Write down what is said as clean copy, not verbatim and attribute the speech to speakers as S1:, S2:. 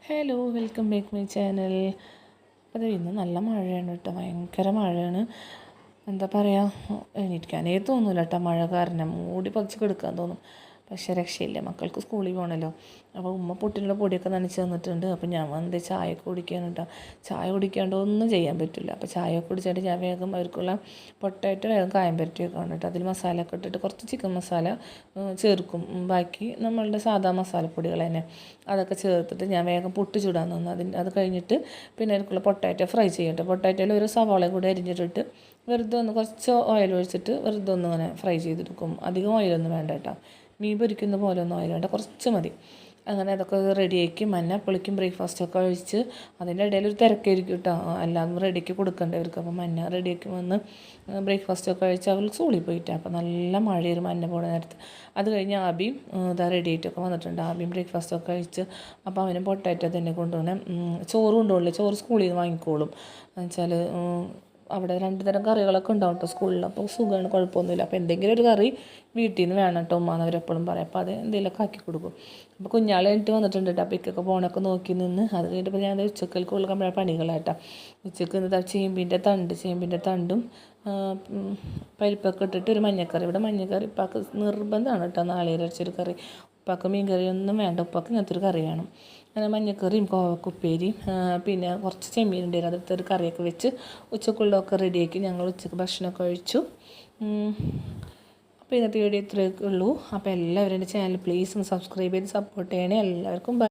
S1: Hello welcome back my channel. അപ്പോൾ ഇന്ന് നല്ല മഴയാണ് കേട്ടോ, ഭയങ്കര മഴയാണ്. എന്താ പറയുക, എണീക്കാനേ തോന്നില്ല കേട്ടോ, മഴ കാരണം മൂടി പറിച്ച് കിടക്കാൻ തോന്നും. പക്ഷേ രക്ഷയില്ല, മക്കൾക്ക് സ്കൂളിൽ പോകണമല്ലോ. അപ്പോൾ ഉമ്മ പുട്ടിനുള്ള പൊടിയൊക്കെ നനച്ച് തന്നിട്ടുണ്ട്. അപ്പോൾ ഞാൻ വന്നത് ചായയൊക്കെ കുടിക്കാൻ കേട്ടോ. ചായ കുടിക്കാണ്ട് ഒന്നും ചെയ്യാൻ പറ്റില്ല. അപ്പോൾ ചായയൊക്കെ കുടിച്ചിട്ട് ഞാൻ വേഗം അവർക്കുള്ള പൊട്ടാറ്റോ വേഗം കായം പരട്ടി വെക്കണം കേട്ടോ. അതിൽ മസാലയൊക്കെ ഇട്ടിട്ട് കുറച്ച് ചിക്കൻ മസാല ചേർക്കും. ബാക്കി നമ്മളുടെ സാധാ മസാലപ്പൊടികൾ തന്നെ അതൊക്കെ ചേർത്തിട്ട് ഞാൻ വേഗം പുട്ട് ചൂടാൻ തന്നു. അത് കഴിഞ്ഞിട്ട് പിന്നെ അതിലേക്കുള്ള പൊട്ടാറ്റോ ഫ്രൈ ചെയ്യട്ടെ. പൊട്ടാറ്റോയിൽ ഒരു സവാള കൂടി അരിഞ്ഞിട്ടിട്ട് വെറുതെ ഒന്ന് കുറച്ച് ഓയിൽ ഒഴിച്ചിട്ട് വെറുതെ ഒന്ന് ഇങ്ങനെ ഫ്രൈ ചെയ്തെടുക്കും. അധികം ഓയിലൊന്നും വേണ്ട കേട്ടോ, മീൻ പൊരിക്കുന്ന പോലെ ഒന്നും ഓയിൽ വേണ്ട, കുറച്ച് മതി. അങ്ങനെ അതൊക്കെ റെഡിയാക്കി പുളിക്കും ബ്രേക്ക്ഫാസ്റ്റൊക്കെ കഴിച്ച് അതിൻ്റെ ഇടയിൽ ഒരു തിരക്കായിരിക്കും കേട്ടോ, എല്ലാം റെഡിയാക്കി കൊടുക്കേണ്ടവർക്ക്. അപ്പോൾ റെഡിയാക്കി വന്ന് ബ്രേക്ക്ഫാസ്റ്റൊക്കെ കഴിച്ച് അവർ സ്കൂളിൽ പോയിട്ട്. അപ്പോൾ നല്ല മഴയൊരു പോണ നേരത്ത് അത് കഴിഞ്ഞ് ആബിയും ഇതാ റെഡി ആയിട്ടൊക്കെ വന്നിട്ടുണ്ട്. ആബിയും ബ്രേക്ക്ഫാസ്റ്റൊക്കെ കഴിച്ച് അപ്പോൾ അവനും പൊട്ടാറ്റോ തന്നെ കൊണ്ടുപോകണേ. ചോറ് കൊണ്ടുപോകില്ല, ചോറ് സ്കൂളിൽ നിന്ന് വാങ്ങിക്കോളും. എന്നുവെച്ചാൽ അവിടെ 2 തരം കറികളൊക്കെ ഉണ്ടാവും കേട്ടോ സ്കൂളിൽ. അപ്പോൾ സുഖമാണ്, കുഴപ്പമൊന്നുമില്ല. അപ്പോൾ എന്തെങ്കിലും ഒരു കറി വീട്ടിൽ നിന്ന് വേണം കേട്ടോ ഉമ്മാന്ന് അവരെപ്പോഴും പറയും. അപ്പോൾ അത് എന്തെങ്കിലുമൊക്കെ ആക്കി കൊടുക്കും. അപ്പോൾ കുഞ്ഞാൾ കഴിഞ്ഞിട്ട് വന്നിട്ടുണ്ട് കേട്ടോ. അപ്പോൾ ഇക്കൊക്കെ പോകണമൊക്കെ നോക്കി നിന്ന് അത് കഴിഞ്ഞിട്ട് ഞാൻ ഉച്ചക്കൽക്കുള്ള പണികളായിട്ടാ. ഉച്ചക്ക് ഇന്ന് ചേമ്പിൻ്റെ തണ്ടും പരിപ്പൊക്കെ ഇട്ടിട്ട് ഒരു മഞ്ഞക്കറി. ഇവിടെ മഞ്ഞക്കറി ഉപ്പാക്ക് നിർബന്ധമാണ് കേട്ടോ, നാളികേരം അരച്ചൊരു കറി. ഉപ്പാക്ക് മീൻ കറിയൊന്നും വേണ്ട, ഉപ്പാക്ക് ഇങ്ങനത്തെ ഒരു കറി വേണം. അങ്ങനെ മഞ്ഞക്കറിയും കോവക്കുപ്പേരിയും പിന്നെ കുറച്ച് ചെമ്മീനുണ്ടായിരുന്നു, അതെടുത്തൊരു കറിയൊക്കെ വെച്ച് ഉച്ചക്കുള്ളതൊക്കെ റെഡിയാക്കി ഞങ്ങൾ ഉച്ചക്ക് ഭക്ഷണമൊക്കെ കഴിച്ചു. അപ്പോൾ ഇന്നത്തെ വീഡിയോ ഇത്രയൊക്കെ ഉള്ളൂ. അപ്പോൾ എല്ലാവരും എൻ്റെ ചാനൽ പ്ലീസ് ഒന്ന് സബ്സ്ക്രൈബ് ചെയ്ത് സപ്പോർട്ട് ചെയ്യണേ. എല്ലാവർക്കും